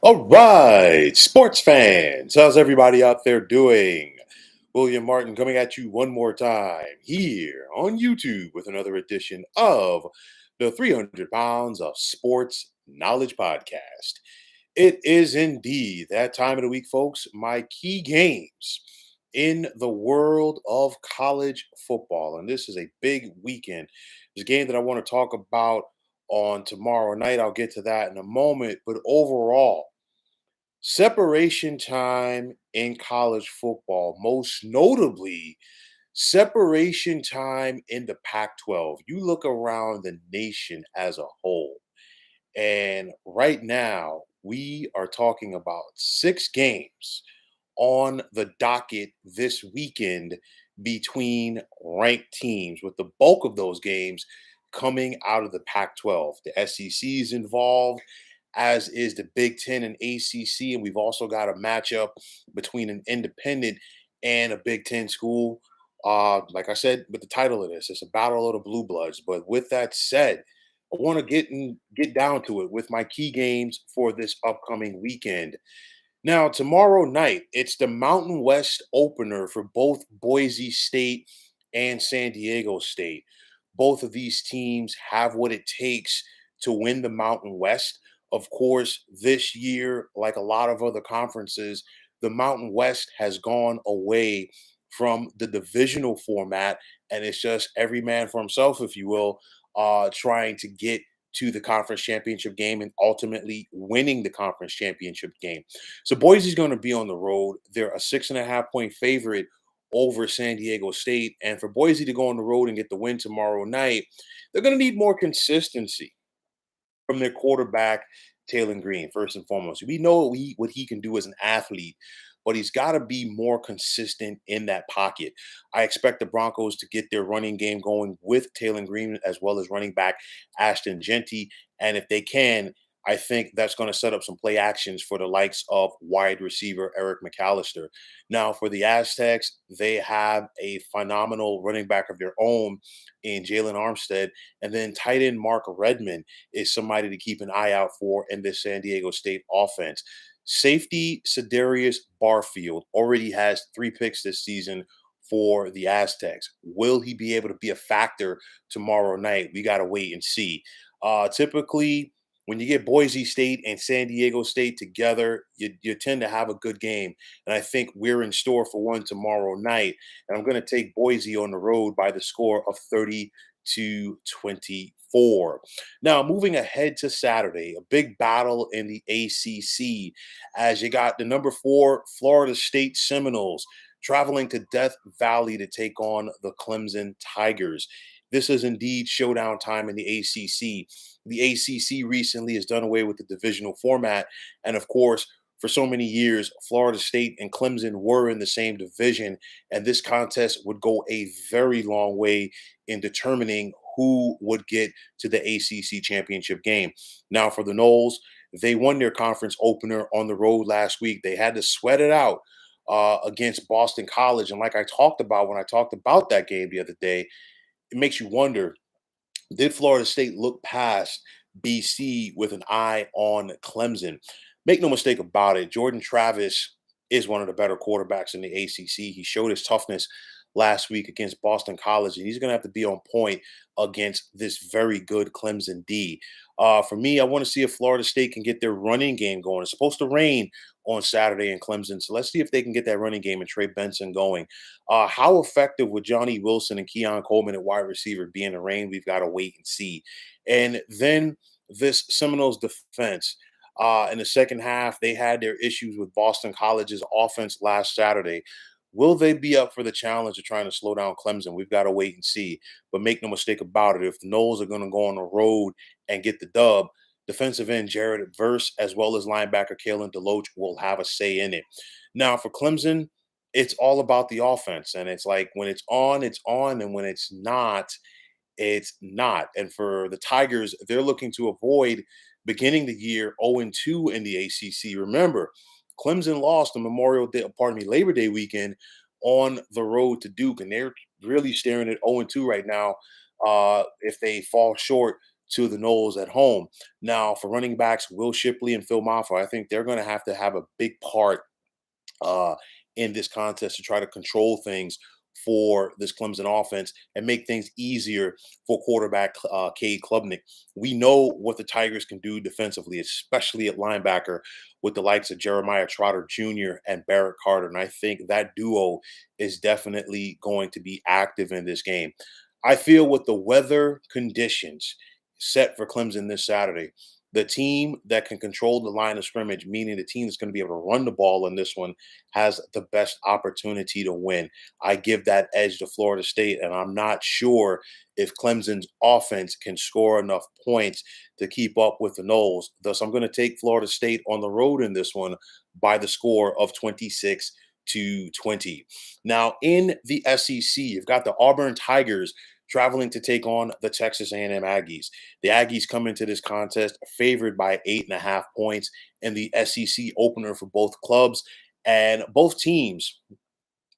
All right, sports fans, how's everybody out there doing? William Martin coming at you one more time here on YouTube with another edition of the 300 Pounds of Sports Knowledge Podcast. It is indeed that time of the week, folks. My key games in the world of college football. And this is a big weekend. It's a game that I want to talk about on tomorrow night. I'll get to that in a moment. But overall, separation time in college football, most notably separation time in the Pac 12. You look around the nation as a whole, and right now we are talking about six games on the docket this weekend between ranked teams, with the bulk of those games coming out of the Pac 12. The SEC is involved, as is the Big Ten and ACC. And we've also got a matchup between an independent and a Big Ten school. Like I said, with the title of this, it's a battle of the blue bloods. But with that said, I want to get down to it with my key games for this upcoming weekend. Now, tomorrow night, it's the Mountain West opener for both Boise State and San Diego State. Both of these teams have what it takes to win the Mountain West. Of course, this year, like a lot of other conferences, the Mountain West has gone away from the divisional format, and it's just every man for himself, if you will, trying to get to the conference championship game and ultimately winning the conference championship game. So Boise's going to be on the road. They're a 6.5 point favorite over San Diego State. And for Boise to go on the road and get the win tomorrow night, they're going to need more consistency from their quarterback, Taylor Green, first and foremost. We know what he can do as an athlete, but he's got to be more consistent in that pocket. I expect the Broncos to get their running game going with Taylor Green as well as running back Ashton Genty. And if they can, I think that's going to set up some play actions for the likes of wide receiver Eric McAllister. Now, for the Aztecs, they have a phenomenal running back of their own in Jalen Armstead. And then tight end Mark Redmond is somebody to keep an eye out for in this San Diego State offense. Safety Cedarius Barfield already has 3 picks this season for the Aztecs. Will he be able to be a factor tomorrow night? We got to wait and see. Typically, when you get Boise State and San Diego State together, you tend to have a good game. And I think we're in store for one tomorrow night. And I'm going to take Boise on the road by the score of 30-24. Now, moving ahead to Saturday, a big battle in the ACC as you got the number 4 Florida State Seminoles traveling to Death Valley to take on the Clemson Tigers. This is indeed showdown time in the ACC. The ACC recently has done away with the divisional format. And of course, for so many years, Florida State and Clemson were in the same division. And this contest would go a very long way in determining who would get to the ACC championship game. Now, for the Noles, they won their conference opener on the road last week. They had to sweat it out against Boston College. And like I talked about when I talked about that game the other day, it makes you wonder, did Florida State look past BC with an eye on Clemson? Make no mistake about it, Jordan Travis is one of the better quarterbacks in the ACC. He showed his toughness last week against Boston College, and he's going to have to be on point against this very good Clemson D. For me, I want to see if Florida State can get their running game going. It's supposed to rain on Saturday in Clemson, so let's see if they can get that running game and Trey Benson going. How effective would Johnny Wilson and Keon Coleman at wide receiver be in the rain? We've got to wait and see. And then this Seminoles defense. In the second half, they had their issues with Boston College's offense last Saturday. Will they be up for the challenge of trying to slow down Clemson? We've got to wait and see. But make no mistake about it, if the Noles are going to go on the road and get the dub, defensive end Jared Verse as well as linebacker Kalen DeLoach will have a say in it. Now, for Clemson, it's all about the offense. And it's like when it's on. And when it's not. And for the Tigers, they're looking to avoid beginning the year 0-2 in the ACC. Remember, Clemson lost the Labor Day weekend on the road to Duke, and they're really staring at 0-2 right now if they fall short to the Noles at home. Now, for running backs, Will Shipley and Phil Maffa, I think they're going to have a big part uh, in this contest to try to control things for this Clemson offense and make things easier for quarterback Cade Klubnik. We know what the Tigers can do defensively, especially at linebacker with the likes of Jeremiah Trotter Jr. and Barrett Carter. And I think that duo is definitely going to be active in this game. I feel with the weather conditions set for Clemson this Saturday, the team that can control the line of scrimmage, meaning the team that's going to be able to run the ball in this one, has the best opportunity to win. I give that edge to Florida State, and I'm not sure if Clemson's offense can score enough points to keep up with the Noles. Thus, I'm going to take Florida State on the road in this one by the score of 26-20. Now, in the SEC, you've got the Auburn Tigers traveling to take on the Texas A&M Aggies. The Aggies come into this contest favored by 8.5 points in the SEC opener for both clubs, and both teams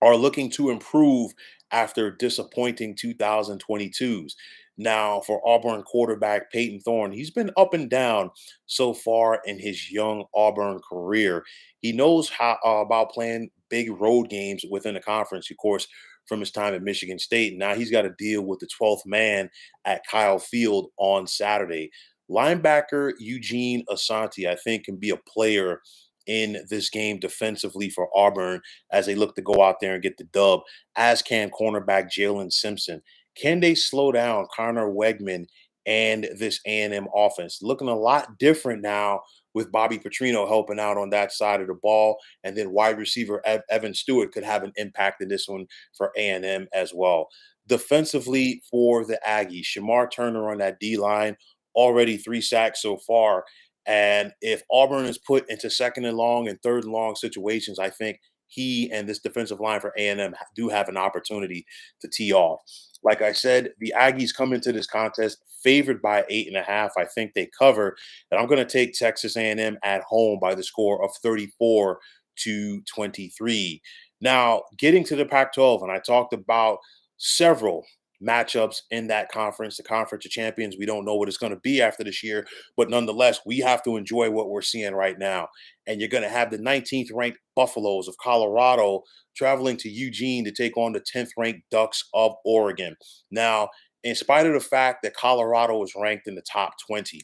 are looking to improve after disappointing 2022s. Now, for Auburn quarterback Peyton Thorne, he's been up and down so far in his young Auburn career. He knows how about playing big road games within the conference, of course, from his time at Michigan State. Now he's got to deal with the 12th man at Kyle Field on Saturday. Linebacker Eugene Asante, I think, can be a player in this game defensively for Auburn as they look to go out there and get the dub, as can cornerback Jalen Simpson. Can they slow down Connor Wegman and this A&M offense? Looking a lot different now with Bobby Petrino helping out on that side of the ball, and then wide receiver Evan Stewart could have an impact in this one for A&M as well. Defensively for the Aggies, Shamar Turner on that D line, already 3 sacks so far. And if Auburn is put into second and long and third and long situations, I think he and this defensive line for A&M do have an opportunity to tee off. Like I said, the Aggies come into this contest favored by 8.5. I think they cover, and I'm going to take Texas A&M at home by the score of 34-23. Now, getting to the Pac-12, and I talked about several matchups in that conference, the Conference of Champions. We don't know what it's going to be after this year, but nonetheless, we have to enjoy what we're seeing right now. And you're going to have the 19th ranked Buffaloes of Colorado traveling to Eugene to take on the 10th ranked Ducks of Oregon. Now, in spite of the fact that Colorado is ranked in the top 20,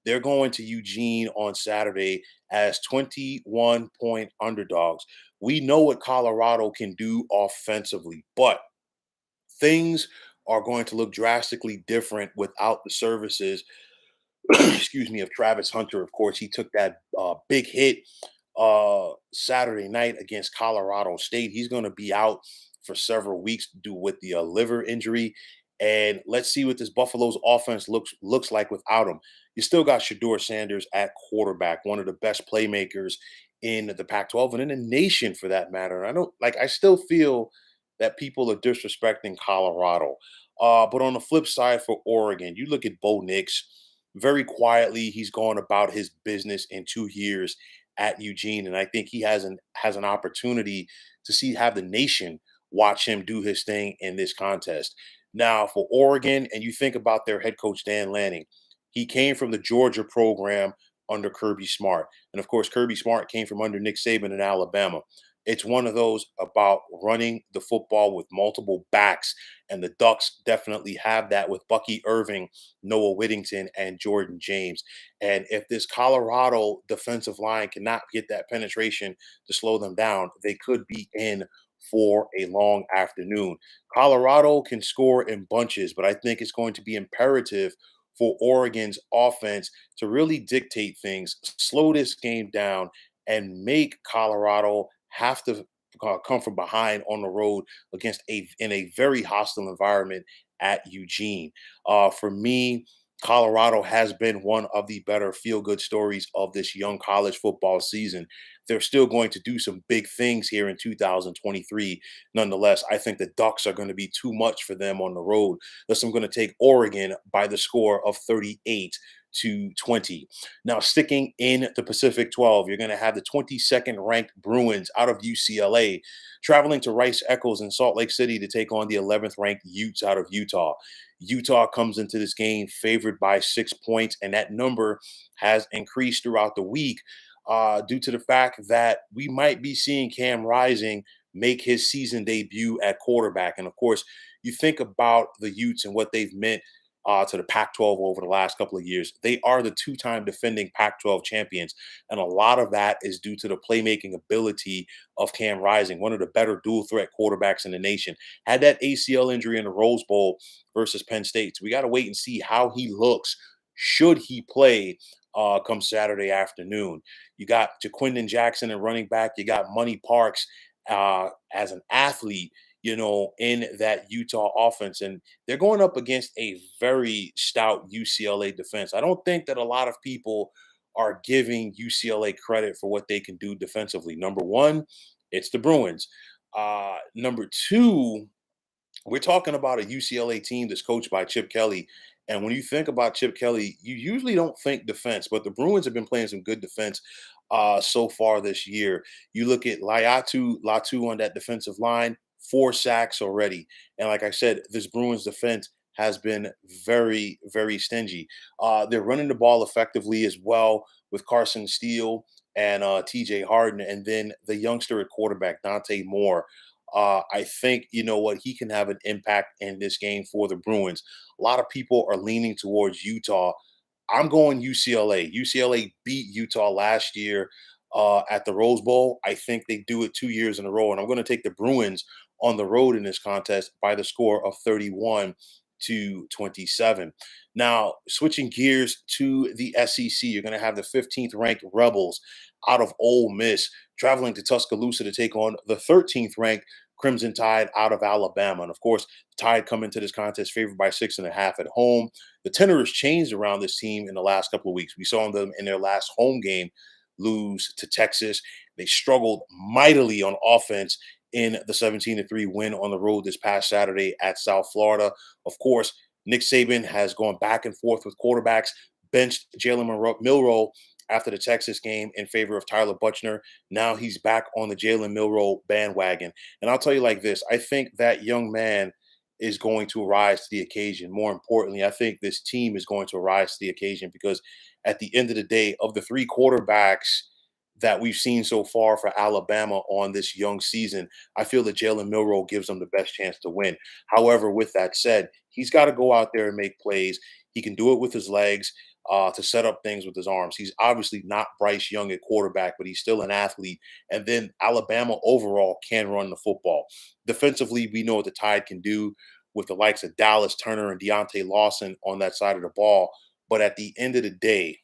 they're going to Eugene on Saturday as 21-point underdogs. We know what Colorado can do offensively, but things are going to look drastically different without the services excuse me, of Travis Hunter. Of course, he took that big hit Saturday night against Colorado State. He's going to be out for several weeks due with the liver injury. And let's see what this Buffalo's offense looks like without him. You still got Shador Sanders at quarterback, one of the best playmakers in the Pac-12 and in the nation for that matter. And I still feel that people are disrespecting Colorado. But on the flip side for Oregon, you look at Bo Nix. Very quietly, he's gone about his business in 2 years at Eugene, and I think he has an opportunity to have the nation watch him do his thing in this contest. Now, for Oregon, and you think about their head coach Dan Lanning, he came from the Georgia program under Kirby Smart, and of course, Kirby Smart came from under Nick Saban in Alabama. It's one of those about running the football with multiple backs, and the Ducks definitely have that with Bucky Irving, Noah Whittington, and Jordan James. And if this Colorado defensive line cannot get that penetration to slow them down, they could be in for a long afternoon. Colorado can score in bunches, but I think it's going to be imperative for Oregon's offense to really dictate things, slow this game down, and make Colorado have to come from behind on the road against in a very hostile environment at Eugene. For me, Colorado has been one of the better feel-good stories of this young college football season. They're still going to do some big things here in 2023. Nonetheless, I think the Ducks are going to be too much for them on the road. Thus, I'm going to take Oregon by the score of 38-20. Now, sticking in the Pacific 12, you're going to have the 22nd ranked Bruins out of UCLA traveling to Rice Eccles in Salt Lake City to take on the 11th ranked Utes out of Utah. Utah comes into this game favored by 6 points, and that number has increased throughout the week due to the fact that we might be seeing Cam Rising make his season debut at quarterback. And of course, you think about the Utes and what they've meant to the Pac 12 over the last couple of years. They are the two-time defending Pac 12 champions. And a lot of that is due to the playmaking ability of Cam Rising, one of the better dual threat quarterbacks in the nation. Had that ACL injury in the Rose Bowl versus Penn State. So we got to wait and see how he looks should he play come Saturday afternoon. You got Jaquindon Jackson and running back. You got Money Parks as an athlete, in that Utah offense. And they're going up against a very stout UCLA defense. I don't think that a lot of people are giving UCLA credit for what they can do defensively. Number one, it's the Bruins. Number two, we're talking about a UCLA team that's coached by Chip Kelly. And when you think about Chip Kelly, you usually don't think defense, but the Bruins have been playing some good defense so far this year. You look at Latu on that defensive line, 4 sacks already. And like I said, this Bruins defense has been very, very stingy. They're running the ball effectively as well with Carson Steele and TJ Harden, and then the youngster at quarterback, Dante Moore. I think, what, he can have an impact in this game for the Bruins. A lot of people are leaning towards Utah. I'm going UCLA. UCLA beat Utah last year at the Rose Bowl. I think they do it 2 years in a row. And I'm going to take the Bruins on the road in this contest by the score of 31-27. Now, switching gears to the SEC, you're going to have the 15th ranked Rebels out of Ole Miss traveling to Tuscaloosa to take on the 13th ranked Crimson Tide out of Alabama. And of course, the Tide come into this contest favored by 6.5 at home. The tenor has changed around this team in the last couple of weeks. We saw them in their last home game lose to Texas. They struggled mightily on offense in the 17-3 win on the road this past Saturday at South Florida. Of course, Nick Saban has gone back and forth with quarterbacks, benched Jalen Milroe after the Texas game in favor of Tyler Buchner. Now he's back on the Jalen Milroe bandwagon. And I'll tell you like this, I think that young man is going to rise to the occasion. More importantly, I think this team is going to rise to the occasion because at the end of the day, of the three quarterbacks that we've seen so far for Alabama on this young season, I feel that Jalen Milroe gives them the best chance to win. However, with that said, he's got to go out there and make plays. He can do it with his legs to set up things with his arms. He's obviously not Bryce Young at quarterback, but he's still an athlete. And then Alabama overall can run the football. Defensively, we know what the Tide can do with the likes of Dallas Turner and Deontay Lawson on that side of the ball. But at the end of the day,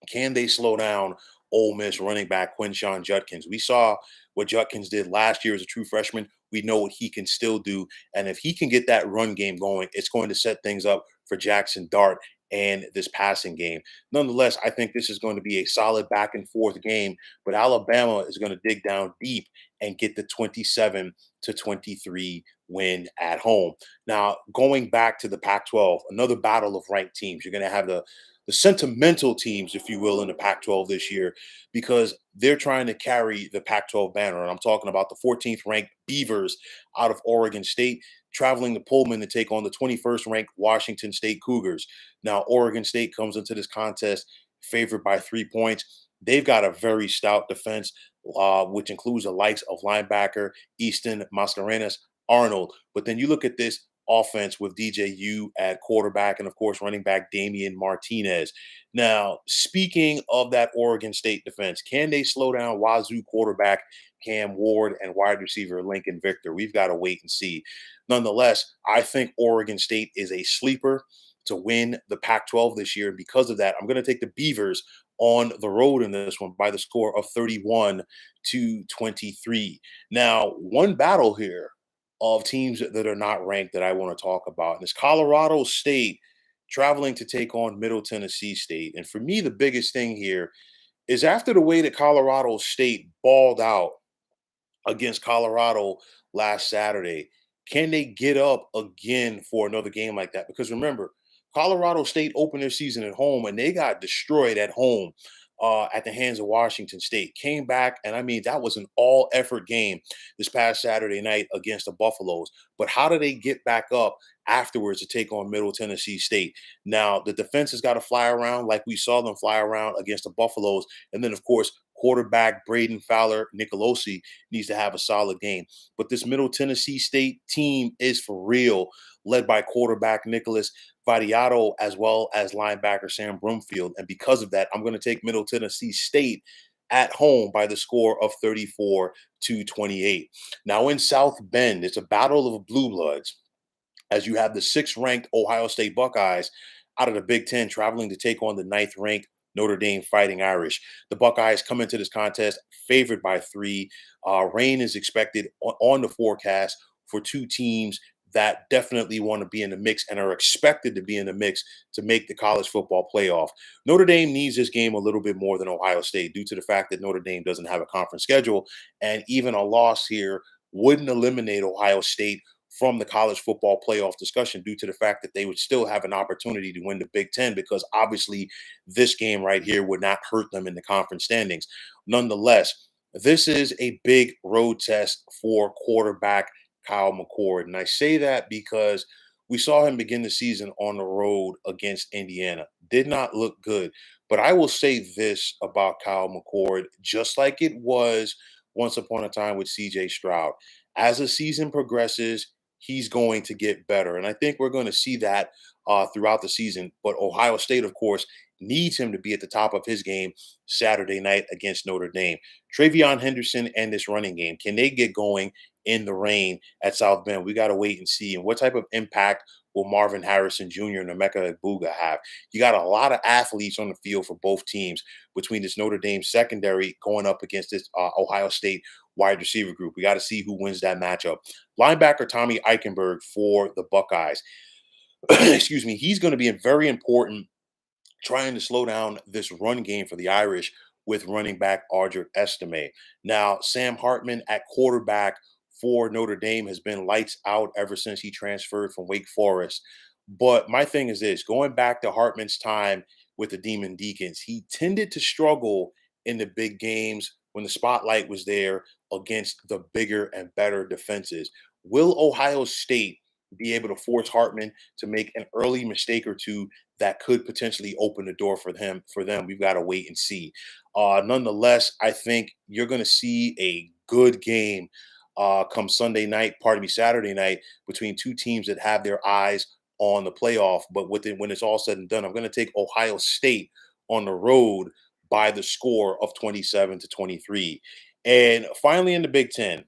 can they slow down Ole Miss running back Quinshon Judkins? We saw what Judkins did last year as a true freshman. We know what he can still do. And if he can get that run game going, it's going to set things up for Jackson Dart and this passing game. Nonetheless, I think this is going to be a solid back and forth game, but Alabama is going to dig down deep and get the 27-23 win at home. Now, going back to the Pac-12, another battle of ranked teams. You're going to have the sentimental teams, if you will, in the Pac-12 this year because they're trying to carry the Pac-12 banner. And I'm talking about the 14th ranked Beavers out of Oregon State traveling to Pullman to take on the 21st ranked Washington State Cougars. Now, Oregon State comes into this contest favored by 3 points. They've got a very stout defense, which includes the likes of linebacker Easton Mascarenas Arnold. But then you look at this offense with DJU at quarterback and, of course, running back Damian Martinez. Now, speaking of that Oregon State defense, can they slow down Wazoo quarterback Cam Ward and wide receiver Lincoln Victor? We've got to wait and see. Nonetheless, I think Oregon State is a sleeper to win the Pac-12 this year. Because of that, I'm going to take the Beavers on the road in this one by the score of 31-23. Now, one battle here of teams that are not ranked that I want to talk about. And it's Colorado State traveling to take on Middle Tennessee State. And for me, the biggest thing here is after the way that Colorado State balled out against Colorado last Saturday, can they get up again for another game like that? Because remember, Colorado State opened their season at home and they got destroyed at home at the hands of Washington State. Came back, and I mean, that was an all effort game this past Saturday night against the Buffaloes. But how do they get back up afterwards to take on Middle Tennessee State? Now, the defense has got to fly around like we saw them fly around against the Buffaloes. And then, of course, quarterback Braden Fowler Nicolosi needs to have a solid game. But this Middle Tennessee State team is for real, led by quarterback Nicholas Vadiato as well as linebacker Sam Broomfield. And because of that, I'm going to take Middle Tennessee State at home by the score of 34-28. Now in South Bend, it's a battle of blue bloods as you have the sixth-ranked Ohio State Buckeyes out of the Big Ten traveling to take on the ninth-ranked Notre Dame Fighting Irish. The Buckeyes come into this contest favored by 3. Rain is expected on the forecast for two teams that definitely want to be in the mix and are expected to be in the mix to make the college football playoff. Notre Dame needs this game a little bit more than Ohio State due to the fact that Notre Dame doesn't have a conference schedule, and even a loss here wouldn't eliminate Ohio State from the college football playoff discussion due to the fact that they would still have an opportunity to win the Big Ten because obviously this game right here would not hurt them in the conference standings. Nonetheless, this is a big road test for quarterback Kyle McCord. And I say that because we saw him begin the season on the road against Indiana. Did not look good. But I will say this about Kyle McCord, just like it was once upon a time with CJ Stroud. As the season progresses, he's going to get better. And I think we're going to see that throughout the season. But Ohio State, of course, needs him to be at the top of his game Saturday night against Notre Dame. Travion Henderson and this running game, can they get going in the rain at South Bend? We got to wait and see. And what type of impact will Marvin Harrison Jr. and Emeka Egbuka have? You got a lot of athletes on the field for both teams between this Notre Dame secondary going up against this Ohio State wide receiver group. We got to see who wins that matchup. Linebacker Tommy Eichenberg for the Buckeyes. Excuse me. He's going to be very important trying to slow down this run game for the Irish with running back Ardrick Estime. Now, Sam Hartman at quarterback for Notre Dame has been lights out ever since he transferred from Wake Forest. But my thing is this, going back to Hartman's time with the Demon Deacons, he tended to struggle in the big games when the spotlight was there against the bigger and better defenses. Will Ohio State be able to force Hartman to make an early mistake or two that could potentially open the door for them? We've got to wait and see. Nonetheless, I think you're going to see a good game come Saturday night between two teams that have their eyes on the playoff. But when it's all said and done, I'm going to take Ohio State on the road by the score of 27-23. And finally, in the Big Ten,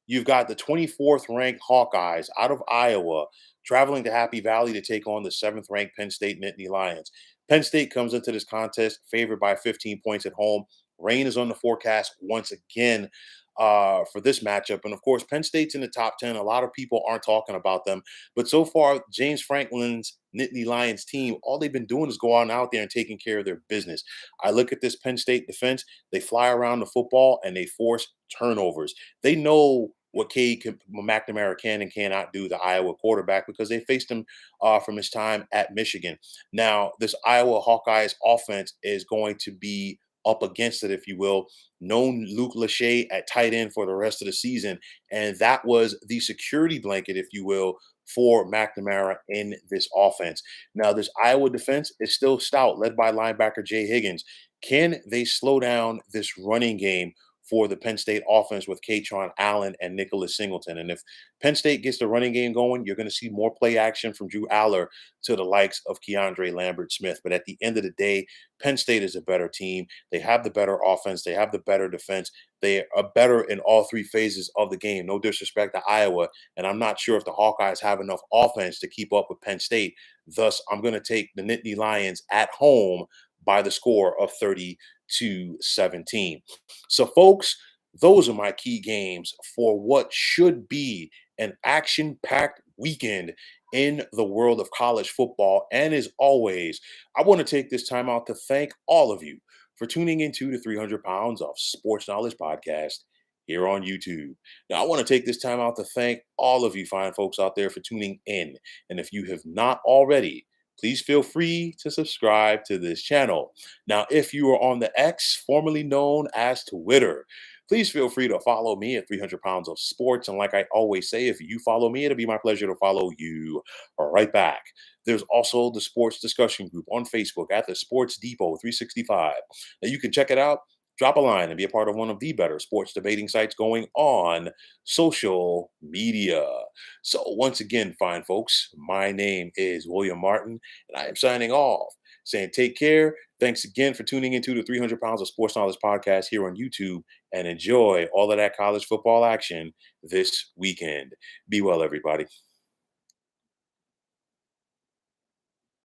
you've got the 24th ranked Hawkeyes out of Iowa traveling to Happy Valley to take on the 7th ranked Penn State Nittany Lions. Penn State comes into this contest favored by 15 points at home. Rain is on the forecast once again for this matchup. And of course, Penn State's in the top 10. A lot of people aren't talking about them. But so far, James Franklin's Nittany Lions team, all they've been doing is going out there and taking care of their business. I look at this Penn State defense, they fly around the football and they force turnovers. They know what McNamara can and cannot do, the Iowa quarterback, because they faced him from his time at Michigan. Now, this Iowa Hawkeyes offense is going to be up against it, if you will, known Luke Lachey at tight end for the rest of the season. And that was the security blanket, if you will, for McNamara in this offense. Now, this Iowa defense is still stout, led by linebacker Jay Higgins. Can they slow down this running game for the Penn State offense with Katron Allen and Nicholas Singleton? And if Penn State gets the running game going, you're going to see more play action from Drew Aller to the likes of Keandre Lambert-Smith. But at the end of the day, Penn State is a better team. They have the better offense. They have the better defense. They are better in all three phases of the game. No disrespect to Iowa. And I'm not sure if the Hawkeyes have enough offense to keep up with Penn State. Thus, I'm going to take the Nittany Lions at home by the score of 30-17. So, folks, those are my key games for what should be an action-packed weekend in the world of college football. And as always, I want to take this time out to thank all of you for tuning into the 300 Pounds of Sports Knowledge podcast here on YouTube. Now, I want to take this time out to thank all of you fine folks out there for tuning in. And if you have not already, please feel free to subscribe to this channel. Now, if you are on the X, formerly known as Twitter, please feel free to follow me at 300 pounds of sports. And like I always say, if you follow me, it'll be my pleasure to follow you right back. There's also the sports discussion group on Facebook at the Sports Depot 365. Now you can check it out, drop a line, and be a part of one of the better sports debating sites going on social media. So once again, fine folks, my name is William Martin, and I am signing off, saying take care. Thanks again for tuning into the 300 Pounds of Sports Knowledge podcast here on YouTube, and enjoy all of that college football action this weekend. Be well, everybody.